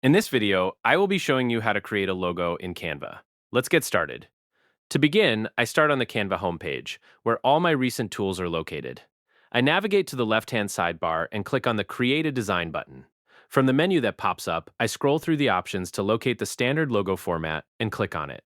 In this video, I will be showing you how to create a logo in Canva. Let's get started. To begin, I start on the Canva homepage, where all my recent tools are located. I navigate to the left-hand sidebar and click on the Create a Design button. From the menu that pops up, I scroll through the options to locate the standard logo format and click on it.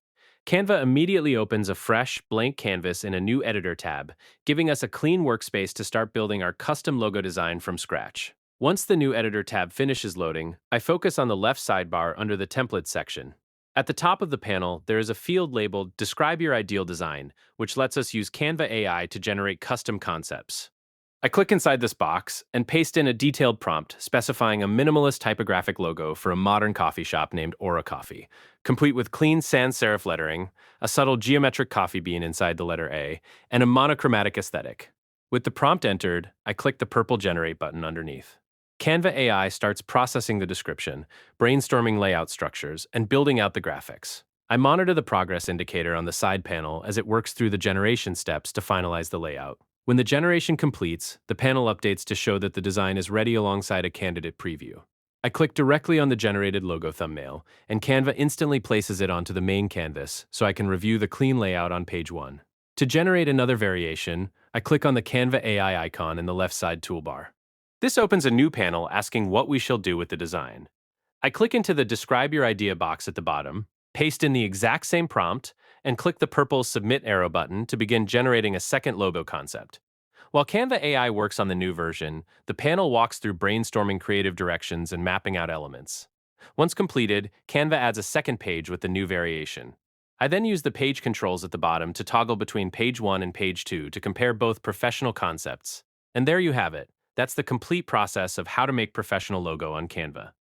Canva immediately opens a fresh, blank canvas in a new editor tab, giving us a clean workspace to start building our custom logo design from scratch. Once the new editor tab finishes loading, I focus on the left sidebar under the Templates section. At the top of the panel, there is a field labeled Describe Your Ideal Design, which lets us use Canva AI to generate custom concepts. I click inside this box and paste in a detailed prompt specifying a minimalist typographic logo for a modern coffee shop named Aura Coffee, complete with clean sans serif lettering, a subtle geometric coffee bean inside the letter A, and a monochromatic aesthetic. With the prompt entered, I click the purple Generate button underneath. Canva AI starts processing the description, brainstorming layout structures, and building out the graphics. I monitor the progress indicator on the side panel as it works through the generation steps to finalize the layout. When the generation completes, the panel updates to show that the design is ready alongside a candidate preview. I click directly on the generated logo thumbnail, and Canva instantly places it onto the main canvas so I can review the clean layout on page 1. To generate another variation, I click on the Canva AI icon in the left side toolbar. This opens a new panel asking what we shall do with the design. I click into the Describe Your Idea box at the bottom, paste in the exact same prompt, and click the purple Submit arrow button to begin generating a second logo concept. While Canva AI works on the new version, the panel walks through brainstorming creative directions and mapping out elements. Once completed, Canva adds a second page with the new variation. I then use the page controls at the bottom to toggle between page 1 and page 2 to compare both professional concepts. And there you have it. That's the complete process of how to make professional logo on Canva.